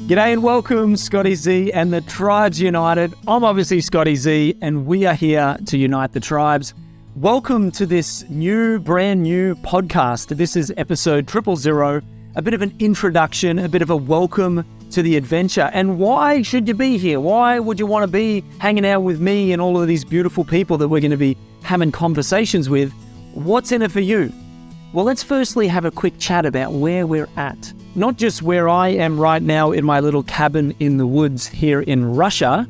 G'day and welcome, Scotty Ze and the Tribes United. I'm obviously Scotty Ze and we are here to unite the tribes. Welcome to this brand new podcast. This is episode 000, a bit of an introduction, a bit of a welcome to the adventure. And why should you be here? Why would you want to be hanging out with me and all of these beautiful people that we're going to be having conversations with? What's in it for you? Well, let's firstly have a quick chat about where we're at. Not just where I am right now in my little cabin in the woods here in Russia.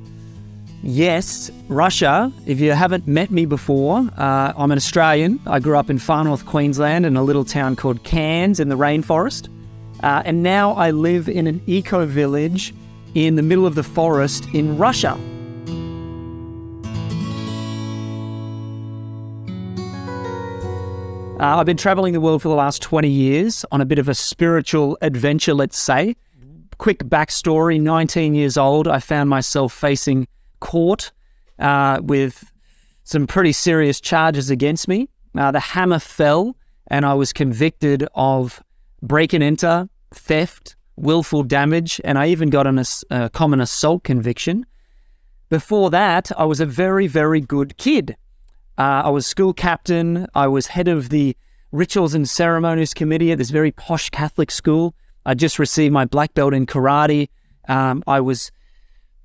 Yes, Russia. If you haven't met me before, I'm an Australian. I grew up in far north Queensland in a little town called Cairns in the rainforest. And now I live in an eco-village in the middle of the forest in Russia. I've been traveling the world for the last 20 years on a bit of a spiritual adventure, let's say. Quick backstory, 19 years old, I found myself facing court with some pretty serious charges against me. The hammer fell and I was convicted of break and enter, theft, willful damage, and I even got a common assault conviction. Before that, I was a very, very good kid. I was school captain. I was head of the rituals and ceremonies committee at this very posh Catholic school. I just received my black belt in karate. I was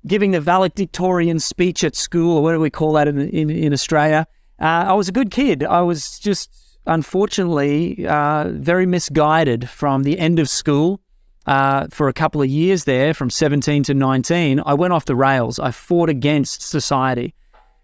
giving the valedictorian speech at school, or what do we call that in Australia? I was a good kid. I was just, unfortunately, very misguided from the end of school. For a couple of years there, from 17 to 19, I went off the rails. I fought against society.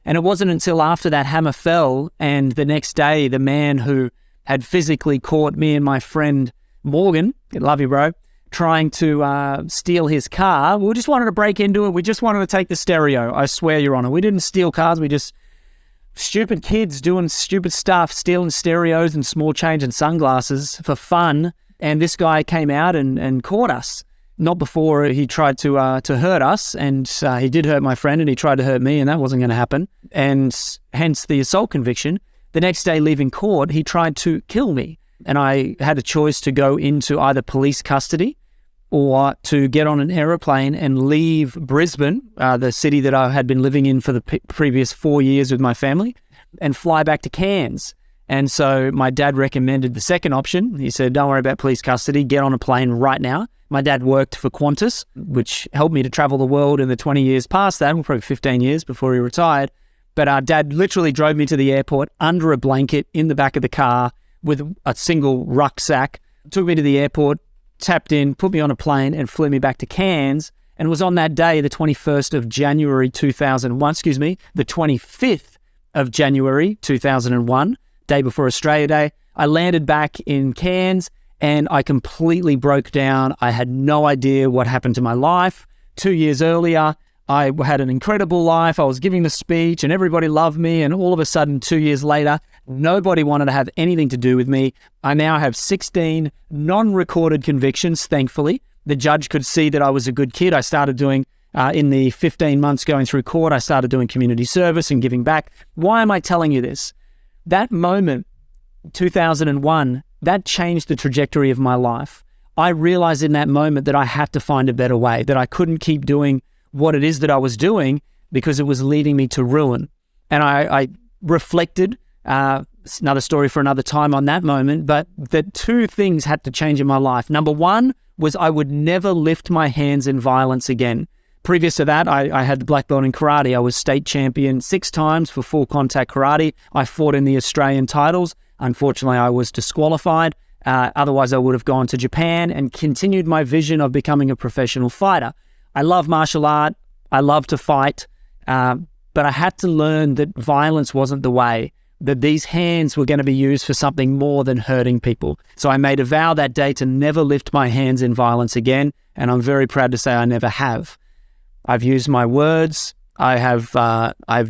And it wasn't until after that hammer fell and the next day, the man who had physically caught me and my friend Morgan, love you, bro, trying to steal his car. We just wanted to break into it. We just wanted to take the stereo. I swear, Your Honor. We didn't steal cars. We just, stupid kids doing stupid stuff, stealing stereos and small change and sunglasses for fun. And this guy came out and caught us. Not before he tried to hurt us, and he did hurt my friend, and he tried to hurt me, and that wasn't going to happen, and hence the assault conviction. The next day, leaving court, he tried to kill me, and I had a choice to go into either police custody or to get on an aeroplane and leave Brisbane, the city that I had been living in for the previous 4 years with my family, and fly back to Cairns. And so my dad recommended the second option. He said, don't worry about police custody, get on a plane right now. My dad worked for Qantas, which helped me to travel the world in the 20 years past that, probably 15 years before he retired. But our dad literally drove me to the airport under a blanket in the back of the car with a single rucksack, took me to the airport, tapped in, put me on a plane and flew me back to Cairns. And it was on that day, the 21st of January 2001, the 25th of January 2001, day before Australia Day, I landed back in Cairns and I completely broke down. I had no idea what happened to my life. 2 years earlier, I had an incredible life. I was giving the speech and everybody loved me. And all of a sudden, 2 years later, nobody wanted to have anything to do with me. I now have 16 non-recorded convictions, thankfully. The judge could see that I was a good kid. I started doing, in the 15 months going through court, I started doing community service and giving back. Why am I telling you this? That moment, 2001, that changed the trajectory of my life. I realized in that moment that I had to find a better way, that I couldn't keep doing what it is that I was doing because it was leading me to ruin. And I reflected, another story for another time on that moment, but the two things had to change in my life. Number one was I would never lift my hands in violence again. Previous to that, I had the black belt in karate. I was state champion 6 times for full contact karate. I fought in the Australian titles. Unfortunately, I was disqualified. Otherwise, I would have gone to Japan and continued my vision of becoming a professional fighter. I love martial art. I love to fight. But I had to learn that violence wasn't the way, that these hands were going to be used for something more than hurting people. So I made a vow that day to never lift my hands in violence again. And I'm very proud to say I never have. I've used my words. I've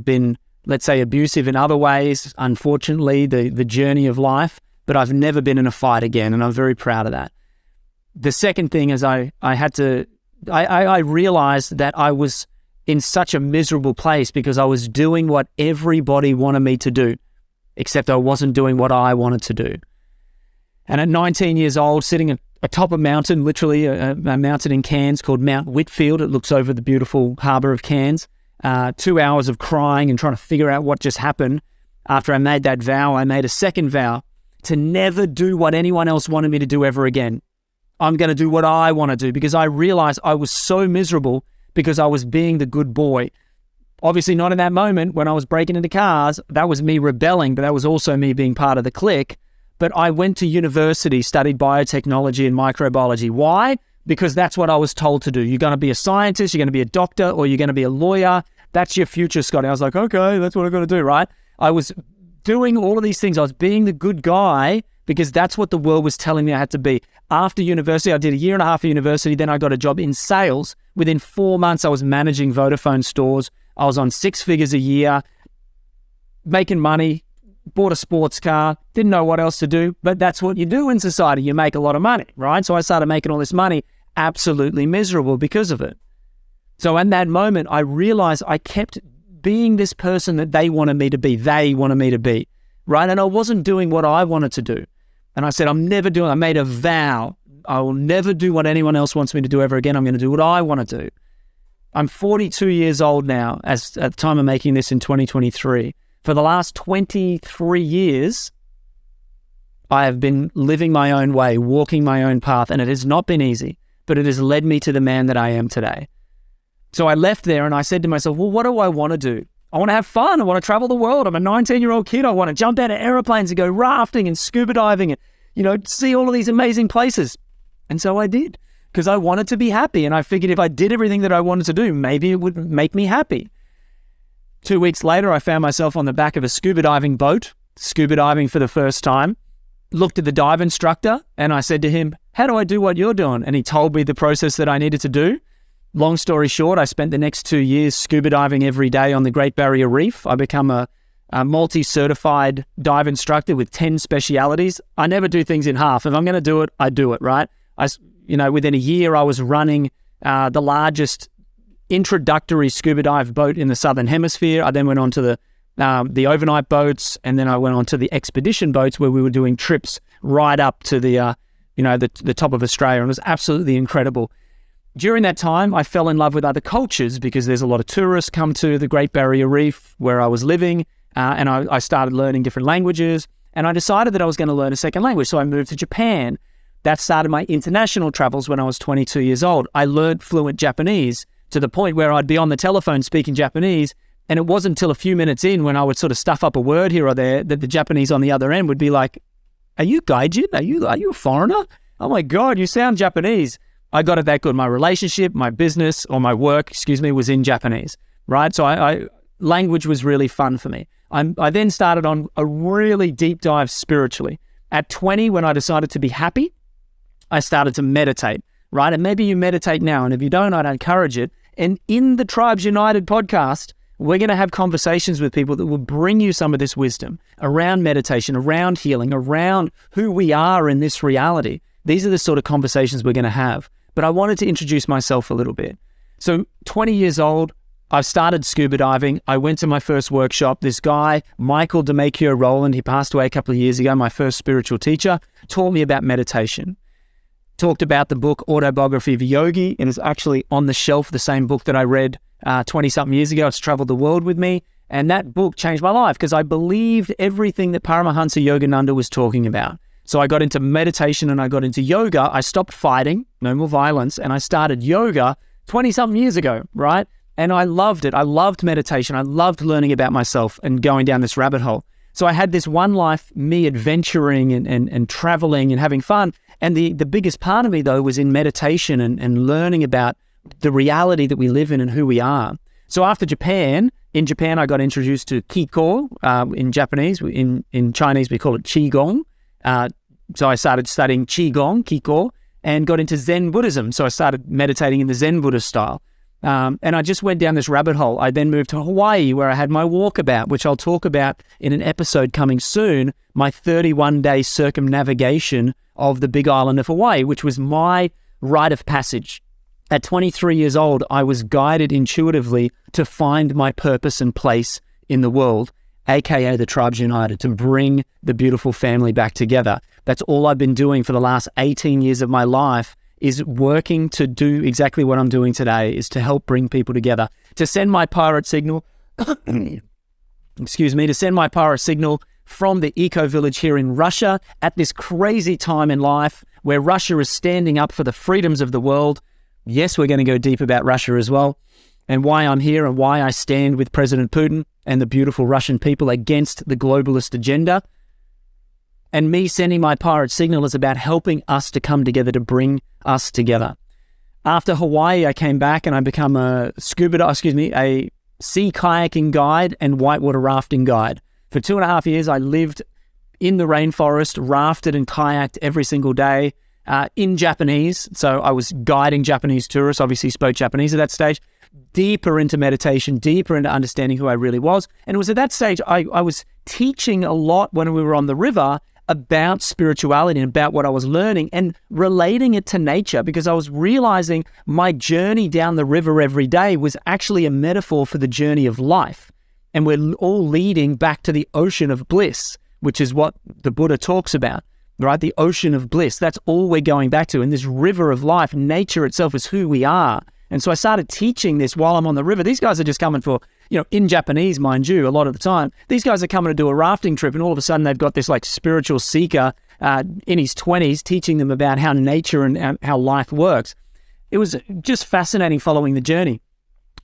been, let's say, abusive in other ways, unfortunately, the journey of life, but I've never been in a fight again, and I'm very proud of that. The second thing is I realized that I was in such a miserable place because I was doing what everybody wanted me to do, except I wasn't doing what I wanted to do. And at 19 years old, sitting atop a mountain, literally a mountain in Cairns called Mount Whitfield. It looks over the beautiful harbour of Cairns. 2 hours of crying and trying to figure out what just happened. After I made that vow, I made a second vow to never do what anyone else wanted me to do ever again. I'm going to do what I want to do, because I realized I was so miserable because I was being the good boy. Obviously not in that moment when I was breaking into cars. That was me rebelling, but that was also me being part of the clique. But I went to university, studied biotechnology and microbiology. Why? Because that's what I was told to do. You're going to be a scientist, you're going to be a doctor, or you're going to be a lawyer. That's your future, Scotty. I was like, okay, that's what I've got to do, right? I was doing all of these things. I was being the good guy because that's what the world was telling me I had to be. After university, I did 1.5 years of university. Then I got a job in sales. Within 4 months, I was managing Vodafone stores. I was on 6 figures a year, making money, bought a sports car, didn't know what else to do. But that's what you do in society. You make a lot of money, right? So I started making all this money, absolutely miserable because of it. So in that moment, I realized I kept being this person that they wanted me to be. They wanted me to be, right? And I wasn't doing what I wanted to do. And I said, I made a vow. I will never do what anyone else wants me to do ever again. I'm going to do what I want to do. I'm 42 years old now at the time of making this in 2023. For the last 23 years, I have been living my own way, walking my own path, and it has not been easy, but it has led me to the man that I am today. So I left there and I said to myself, well, what do I want to do? I want to have fun. I want to travel the world. I'm a 19-year-old kid. I want to jump out of airplanes and go rafting and scuba diving and, see all of these amazing places. And so I did, because I wanted to be happy. And I figured if I did everything that I wanted to do, maybe it would make me happy. 2 weeks later, I found myself on the back of a scuba diving boat, scuba diving for the first time, looked at the dive instructor and I said to him, how do I do what you're doing? And he told me the process that I needed to do. Long story short, I spent the next 2 years scuba diving every day on the Great Barrier Reef. I become a multi-certified dive instructor with 10 specialities. I never do things in half. If I'm going to do it, I do it, right? Within a year, I was running the largest introductory scuba dive boat in the Southern Hemisphere. I then went on to the overnight boats, and then I went on to the expedition boats where we were doing trips right up to the top of Australia. And it was absolutely incredible. During that time, I fell in love with other cultures because there's a lot of tourists come to the Great Barrier Reef where I was living, and I started learning different languages, and I decided that I was going to learn a second language. So I moved to Japan. That started my international travels when I was 22 years old. I learned fluent Japanese to the point where I'd be on the telephone speaking Japanese, and it wasn't until a few minutes in when I would sort of stuff up a word here or there that the Japanese on the other end would be like, are you gaijin? Are you a foreigner? Oh my God, you sound Japanese. I got it that good. My relationship, my business, or my work, was in Japanese, right? So language was really fun for me. I then started on a really deep dive spiritually. At 20, when I decided to be happy, I started to meditate, right? And maybe you meditate now, and if you don't, I'd encourage it. And in the Tribes United podcast, we're going to have conversations with people that will bring you some of this wisdom around meditation, around healing, around who we are in this reality. These are the sort of conversations we're going to have. But I wanted to introduce myself a little bit. So 20 years old, I started scuba diving. I went to my first workshop. This guy, Michael DeMacchio Rowland, he passed away a couple of years ago, my first spiritual teacher, taught me about meditation. Talked about the book Autobiography of a Yogi. It is actually on the shelf, the same book that I read 20-something years ago. It's traveled the world with me. And that book changed my life because I believed everything that Paramahansa Yogananda was talking about. So I got into meditation and I got into yoga. I stopped fighting, no more violence, and I started yoga 20-something years ago, right? And I loved it. I loved meditation. I loved learning about myself and going down this rabbit hole. So I had this one life, me adventuring and traveling and having fun. And the biggest part of me, though, was in meditation and learning about the reality that we live in and who we are. So after Japan, in Japan, I got introduced to Kiko in Japanese. In Chinese, we call it Qigong. So I started studying Qigong, Kiko, and got into Zen Buddhism. So I started meditating in the Zen Buddhist style. And I just went down this rabbit hole. I then moved to Hawaii, where I had my walkabout, which I'll talk about in an episode coming soon, my 31-day circumnavigation of the Big Island of Hawaii, which was my rite of passage. At 23 years old, I was guided intuitively to find my purpose and place in the world. aka the Tribes United, to bring the beautiful family back together. That's all I've been doing for the last 18 years of my life, is working to do exactly what I'm doing today, is to help bring people together, to send my pirate signal, to send my pirate signal from the eco village here in Russia at this crazy time in life where Russia is standing up for the freedoms of the world. Yes, we're going to go deep about Russia as well, and why I'm here and why I stand with President Putin and the beautiful Russian people against the globalist agenda. And me sending my pirate signal is about helping us to come together, to bring us together. After Hawaii, I came back and I became a sea kayaking guide and whitewater rafting guide. For 2.5 years, I lived in the rainforest, rafted and kayaked every single day in Japanese. So I was guiding Japanese tourists, obviously spoke Japanese at that stage, deeper into meditation, deeper into understanding who I really was. And it was at that stage I was teaching a lot when we were on the river about spirituality and about what I was learning and relating it to nature, because I was realizing my journey down the river every day was actually a metaphor for the journey of life. And we're all leading back to the ocean of bliss, which is what the Buddha talks about, right? The ocean of bliss. That's all we're going back to. And this river of life, nature itself is who we are. And so I started teaching this while I'm on the river. These guys are just coming for, in Japanese, mind you, a lot of the time. These guys are coming to do a rafting trip, and all of a sudden they've got this like spiritual seeker in his 20s teaching them about how nature and how life works. It was just fascinating following the journey.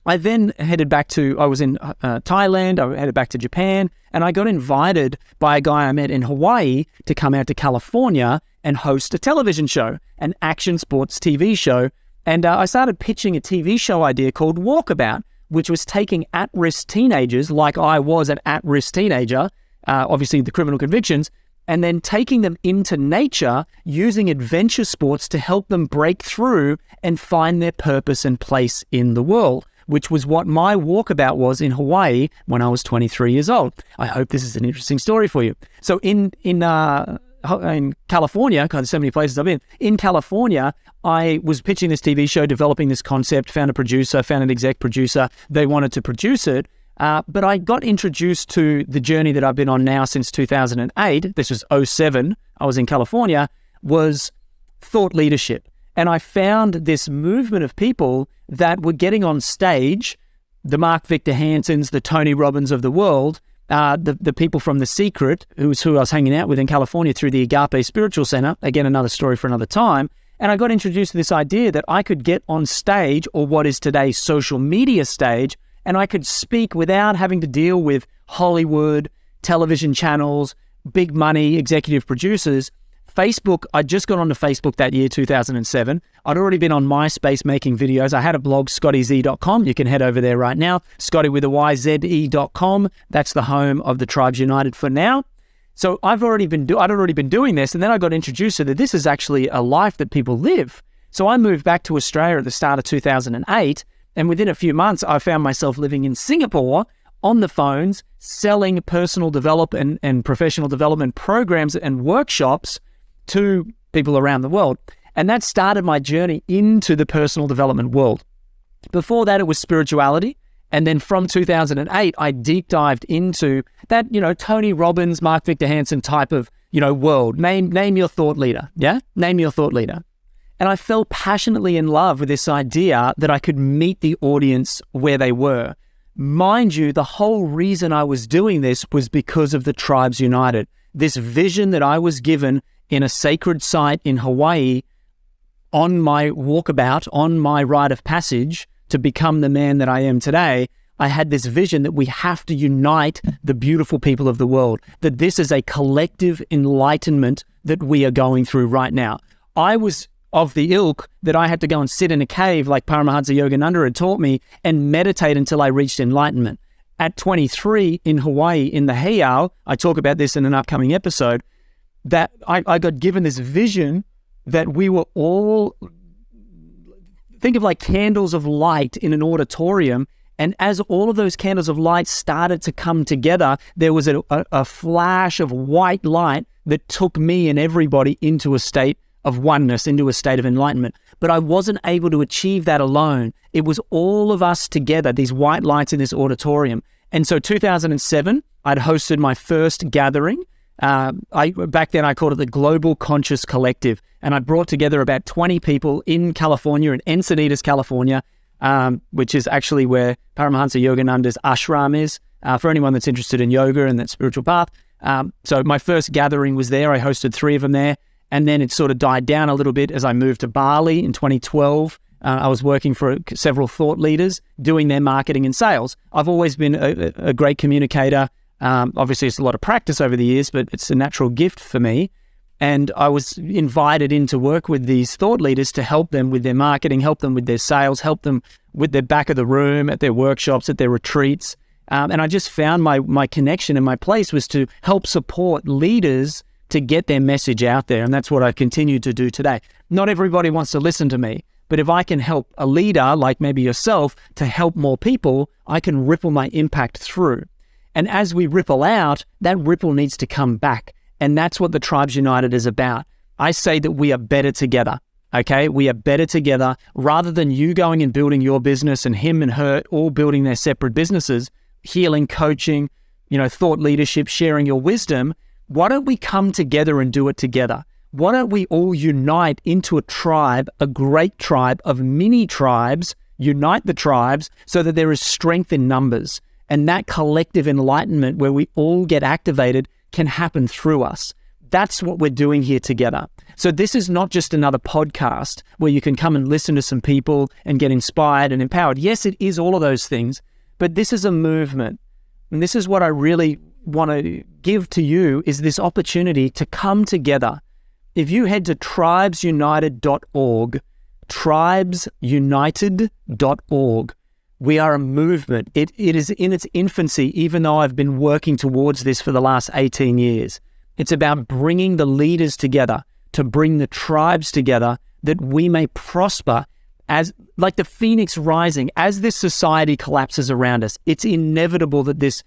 I then headed back I was in Thailand, I headed back to Japan, and I got invited by a guy I met in Hawaii to come out to California and host a television show, an action sports TV show. And I started pitching a TV show idea called Walkabout, which was taking at-risk teenagers, like I was an at-risk teenager, obviously the criminal convictions, and then taking them into nature using adventure sports to help them break through and find their purpose and place in the world, which was what my Walkabout was in Hawaii when I was 23 years old. I hope this is an interesting story for you. So in California, because there's so many places I've been, in California, I was pitching this TV show, developing this concept, found an exec producer. They wanted to produce it, but I got introduced to the journey that I've been on now since 2008. This was 2007. I was in California, was thought leadership. And I found this movement of people that were getting on stage, the Mark Victor Hansons, the Tony Robbins of the world, the people from The Secret, who I was hanging out with in California through the Agape Spiritual Center. Again, another story for another time. And I got introduced to this idea that I could get on stage, or what is today's social media stage, and I could speak without having to deal with Hollywood, television channels, big money, executive producers. Facebook, I just got onto Facebook that year, 2007. I'd already been on MySpace making videos. I had a blog, scottyze.com. You can head over there right now. Scotty with a YZE.com. That's the home of the Tribes United for now. So I'd already been doing this, and then I got introduced to that this is actually a life that people live. So I moved back to Australia at the start of 2008, and within a few months, I found myself living in Singapore on the phones, selling personal development and professional development programs and workshops to people around the world. And that started my journey into the personal development world. Before that, it was spirituality. And then from 2008, I deep dived into that, Tony Robbins, Mark Victor Hansen type of, world. Name your thought leader. Yeah. Name your thought leader. And I fell passionately in love with this idea that I could meet the audience where they were. Mind you, the whole reason I was doing this was because of the Tribes United. This vision that I was given in a sacred site in Hawaii on my walkabout, on my rite of passage to become the man that I am today, I had this vision that we have to unite the beautiful people of the world, that this is a collective enlightenment that we are going through right now. I was of the ilk that I had to go and sit in a cave like Paramahansa Yogananda had taught me and meditate until I reached enlightenment. At 23 in Hawaii, in the heiau, I talk about this in an upcoming episode, that I got given this vision that we were all, think of like candles of light in an auditorium. And as all of those candles of light started to come together, there was a flash of white light that took me and everybody into a state of oneness, into a state of enlightenment. But I wasn't able to achieve that alone. It was all of us together, these white lights in this auditorium. And so 2007, I'd hosted my first gathering. Back then I called it the Global Conscious Collective, and I brought together about 20 people in California, in Encinitas, California, which is actually where Paramahansa Yogananda's ashram is, for anyone that's interested in yoga and that spiritual path. So my first gathering was there. I hosted 3 of them there, and then it sort of died down a little bit as I moved to Bali in 2012. I was working for several thought leaders doing their marketing and sales. I've always been a great communicator. Obviously, it's a lot of practice over the years, but it's a natural gift for me. And I was invited in to work with these thought leaders to help them with their marketing, help them with their sales, help them with their back of the room, at their workshops, at their retreats. And I just found my connection and my place was to help support leaders to get their message out there. And that's what I continue to do today. Not everybody wants to listen to me, but if I can help a leader like maybe yourself to help more people, I can ripple my impact through. And as we ripple out, that ripple needs to come back. And that's what the Tribes United is about. I say that we are better together, okay? We are better together rather than you going and building your business and him and her all building their separate businesses, healing, coaching, thought leadership, sharing your wisdom. Why don't we come together and do it together? Why don't we all unite into a tribe, a great tribe of mini tribes, unite the tribes so that there is strength in numbers. And that collective enlightenment where we all get activated can happen through us. That's what we're doing here together. So this is not just another podcast where you can come and listen to some people and get inspired and empowered. Yes, it is all of those things, but this is a movement. And this is what I really want to give to you is this opportunity to come together. If you head to tribesunited.org, tribesunited.org, we are a movement. It is in its infancy, even though I've been working towards this for the last 18 years. It's about bringing the leaders together, to bring the tribes together, that we may prosper as like the phoenix rising. As this society collapses around us, it's inevitable that this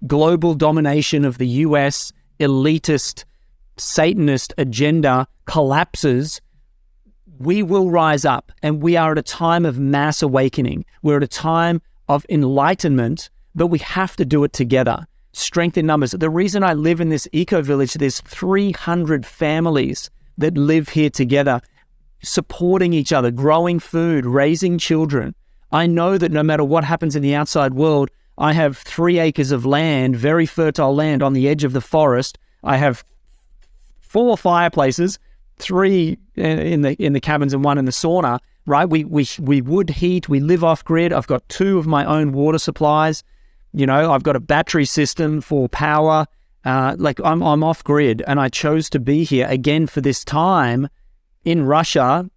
global domination of the US elitist, Satanist agenda collapses. We will rise up, and we are at a time of mass awakening. We're at a time of enlightenment, but we have to do it together. Strength in numbers. The reason I live in this eco-village, there's 300 families that live here together, supporting each other, growing food, raising children. I know that no matter what happens in the outside world, I have 3 acres of land, very fertile land on the edge of the forest. I have 4 fireplaces, 3 in the cabins and 1 in the sauna, right? We wood heat, we live off grid. I've got 2 of my own water supplies. I've got a battery system for power. I'm off grid, and I chose to be here again for this time in Russia.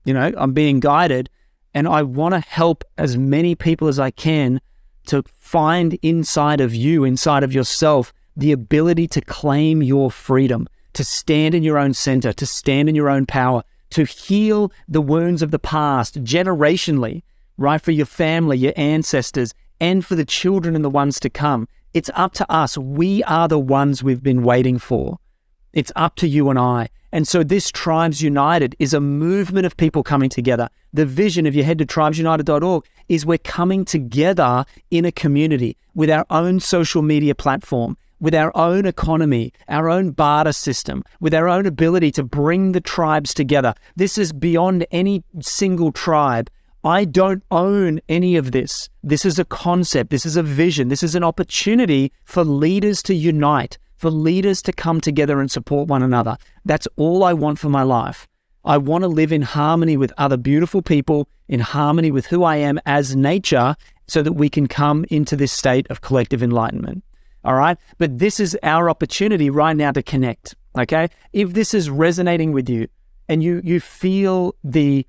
I'm being guided, and I want to help as many people as I can to find inside of you, inside of yourself, the ability to claim your freedom, to stand in your own center, to stand in your own power, to heal the wounds of the past generationally, right? For your family, your ancestors, and for the children and the ones to come. It's up to us. We are the ones we've been waiting for. It's up to you and I. And so this Tribes United is a movement of people coming together. The vision, if you head to tribesunited.org, is we're coming together in a community with our own social media platform, with our own economy, our own barter system, with our own ability to bring the tribes together. This is beyond any single tribe. I don't own any of this. This is a concept. This is a vision. This is an opportunity for leaders to unite, for leaders to come together and support one another. That's all I want for my life. I want to live in harmony with other beautiful people, in harmony with who I am as nature, so that we can come into this state of collective enlightenment. All right? But this is our opportunity right now to connect, okay? If this is resonating with you and you feel the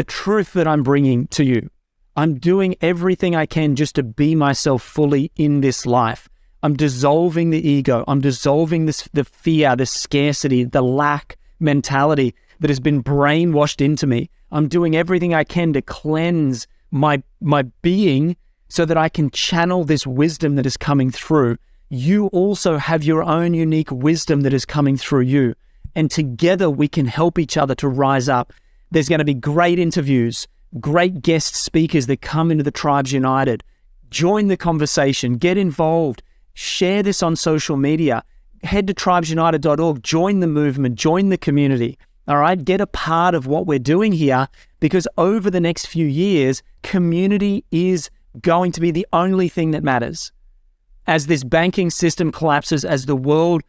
truth that I'm bringing to you, I'm doing everything I can just to be myself fully in this life. I'm dissolving the ego. I'm dissolving the fear, the scarcity, the lack mentality that has been brainwashed into me. I'm doing everything I can to cleanse my being so that I can channel this wisdom that is coming through. You also have your own unique wisdom that is coming through you. And together we can help each other to rise up. There's going to be great interviews, great guest speakers that come into the Tribes United. Join the conversation, get involved, Share this on social media. Head to tribesunited.org, join the movement, join the community. All right, get a part of what we're doing here, because over the next few years, community is going to be the only thing that matters. As this banking system collapses, as the world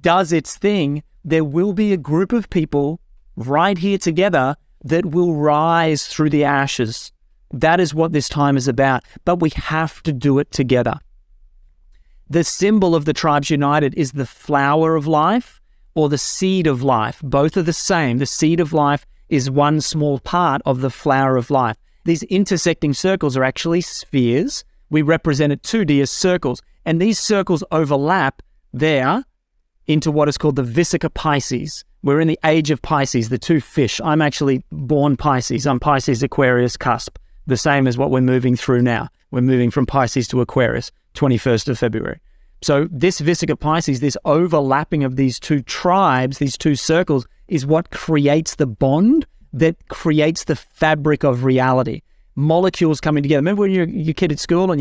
does its thing, there will be a group of people right here together that will rise through the ashes. That is what this time is about, but we have to do it together. The symbol of the Tribes United is the flower of life or the seed of life. Both are the same. The seed of life is one small part of the flower of life. These intersecting circles are actually spheres. We represent it 2D as circles, and these circles overlap there into what is called the Vesica Pisces. We're in the age of Pisces, the two fish. I'm actually born Pisces. I'm Pisces Aquarius cusp, the same as what we're moving through now. We're moving from Pisces to Aquarius, 21st of February. So this Vesica Pisces, this overlapping of these two tribes, these two circles, is what creates the bond that creates the fabric of reality. Molecules coming together. Remember when you're a kid at school and,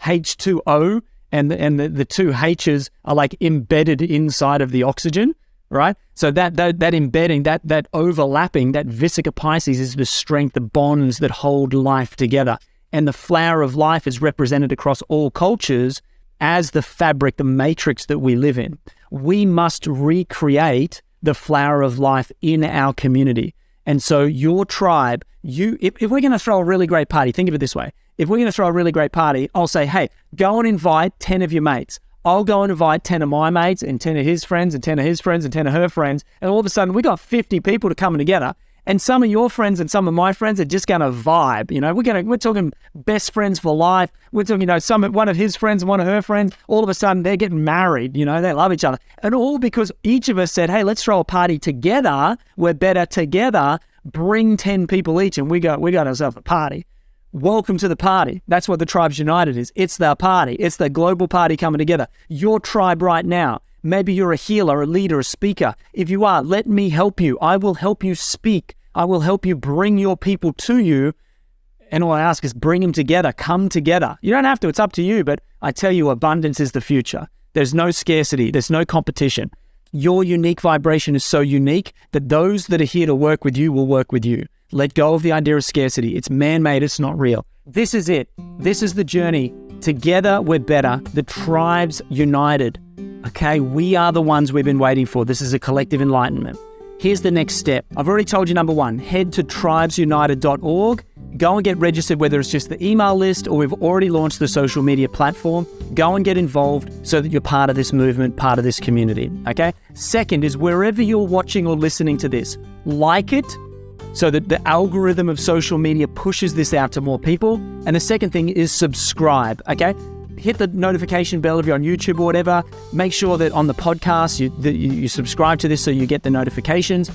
H2O and the two H's are like embedded inside of the oxygen, right? So that embedding, that overlapping, that Vesica Pisces is the strength, the bonds that hold life together. And the flower of life is represented across all cultures as the fabric, the matrix that we live in. We must recreate the flower of life in our community. And so your tribe, if we're going to throw a really great party, think of it this way. If we're going to throw a really great party, I'll say, hey, go and invite 10 of your mates. I'll go and invite 10 of my mates and 10 of his friends and 10 of his friends and 10 of her friends. And all of a sudden, we got 50 people to come together. And some of your friends and some of my friends are just going to vibe. We're talking best friends for life. We're talking, one of his friends and one of her friends, all of a sudden they're getting married. They love each other. And all because each of us said, hey, let's throw a party together. We're better together. Bring 10 people each and we got ourselves a party. Welcome to the party. That's what the Tribes United is. It's the party. It's the global party coming together. Your tribe right now. Maybe you're a healer, a leader, a speaker. If you are, let me help you. I will help you speak. I will help you bring your people to you. And all I ask is bring them together. Come together. You don't have to. It's up to you. But I tell you, abundance is the future. There's no scarcity. There's no competition. Your unique vibration is so unique that those that are here to work with you will work with you. Let go of the idea of scarcity. It's man-made. It's not real. This is it. This is the journey. Together, we're better. The Tribes United. Okay, we are the ones we've been waiting for. This is a collective enlightenment. Here's the next step. I've already told you number one, head to tribesunited.org. Go and get registered, whether it's just the email list or we've already launched the social media platform. Go and get involved so that you're part of this movement, part of this community, okay? Second is wherever you're watching or listening to this, like it so that the algorithm of social media pushes this out to more people. And the second thing is subscribe, okay? Hit the notification bell if you're on YouTube or whatever. Make sure that on the podcast, you subscribe to this so you get the notifications.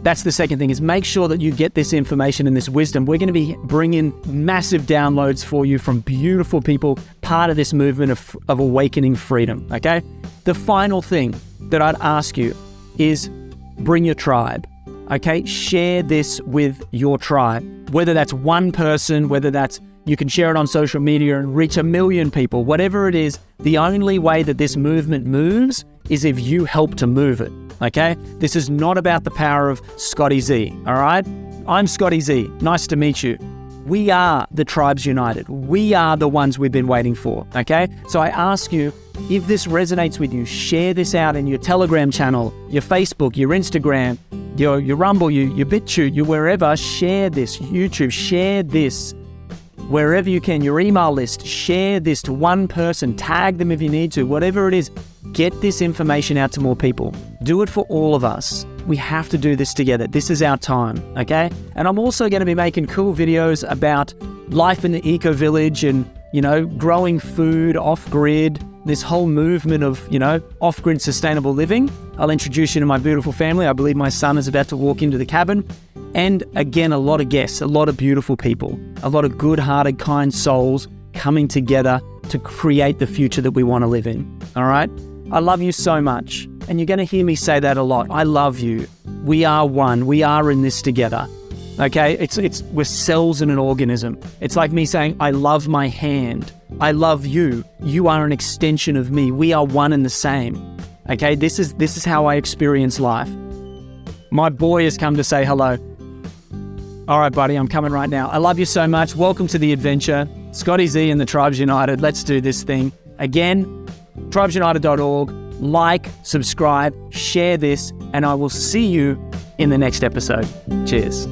That's the second thing, is make sure that you get this information and this wisdom. We're going to be bringing massive downloads for you from beautiful people, part of this movement of awakening freedom, okay? The final thing that I'd ask you is bring your tribe, okay? Share this with your tribe, whether that's one person, whether that's you can share it on social media and reach 1 million people, whatever it is. The only way that this movement moves is if you help to move it, okay? This is not about the power of Scotty Ze, all right? I'm Scotty Ze. Nice to meet you. We are the Tribes United. We are the ones we've been waiting for, okay? So I ask you, if this resonates with you, share this out in your Telegram channel, your Facebook, your Instagram, your Rumble, your BitChute, your wherever. Share this. YouTube, share this. Wherever you can, your email list, share this to one person, tag them if you need to, whatever it is, get this information out to more people. Do it for all of us. We have to do this together. This is our time, okay? And I'm also going to be making cool videos about life in the eco-village and, growing food off-grid, this whole movement of, off-grid sustainable living. I'll introduce you to my beautiful family. I believe my son is about to walk into the cabin. And again, a lot of guests, a lot of beautiful people, a lot of good-hearted, kind souls coming together to create the future that we want to live in, all right? I love you so much, and you're going to hear me say that a lot. I love you. We are one. We are in this together. Okay, we're cells in an organism. It's like me saying, I love my hand. I love you. You are an extension of me. We are one and the same. Okay, this is how I experience life. My boy has come to say hello. All right, buddy, I'm coming right now. I love you so much. Welcome to the adventure. Scotty Z and the Tribes United. Let's do this thing. Again, tribesunited.org. Like, subscribe, share this, and I will see you in the next episode. Cheers.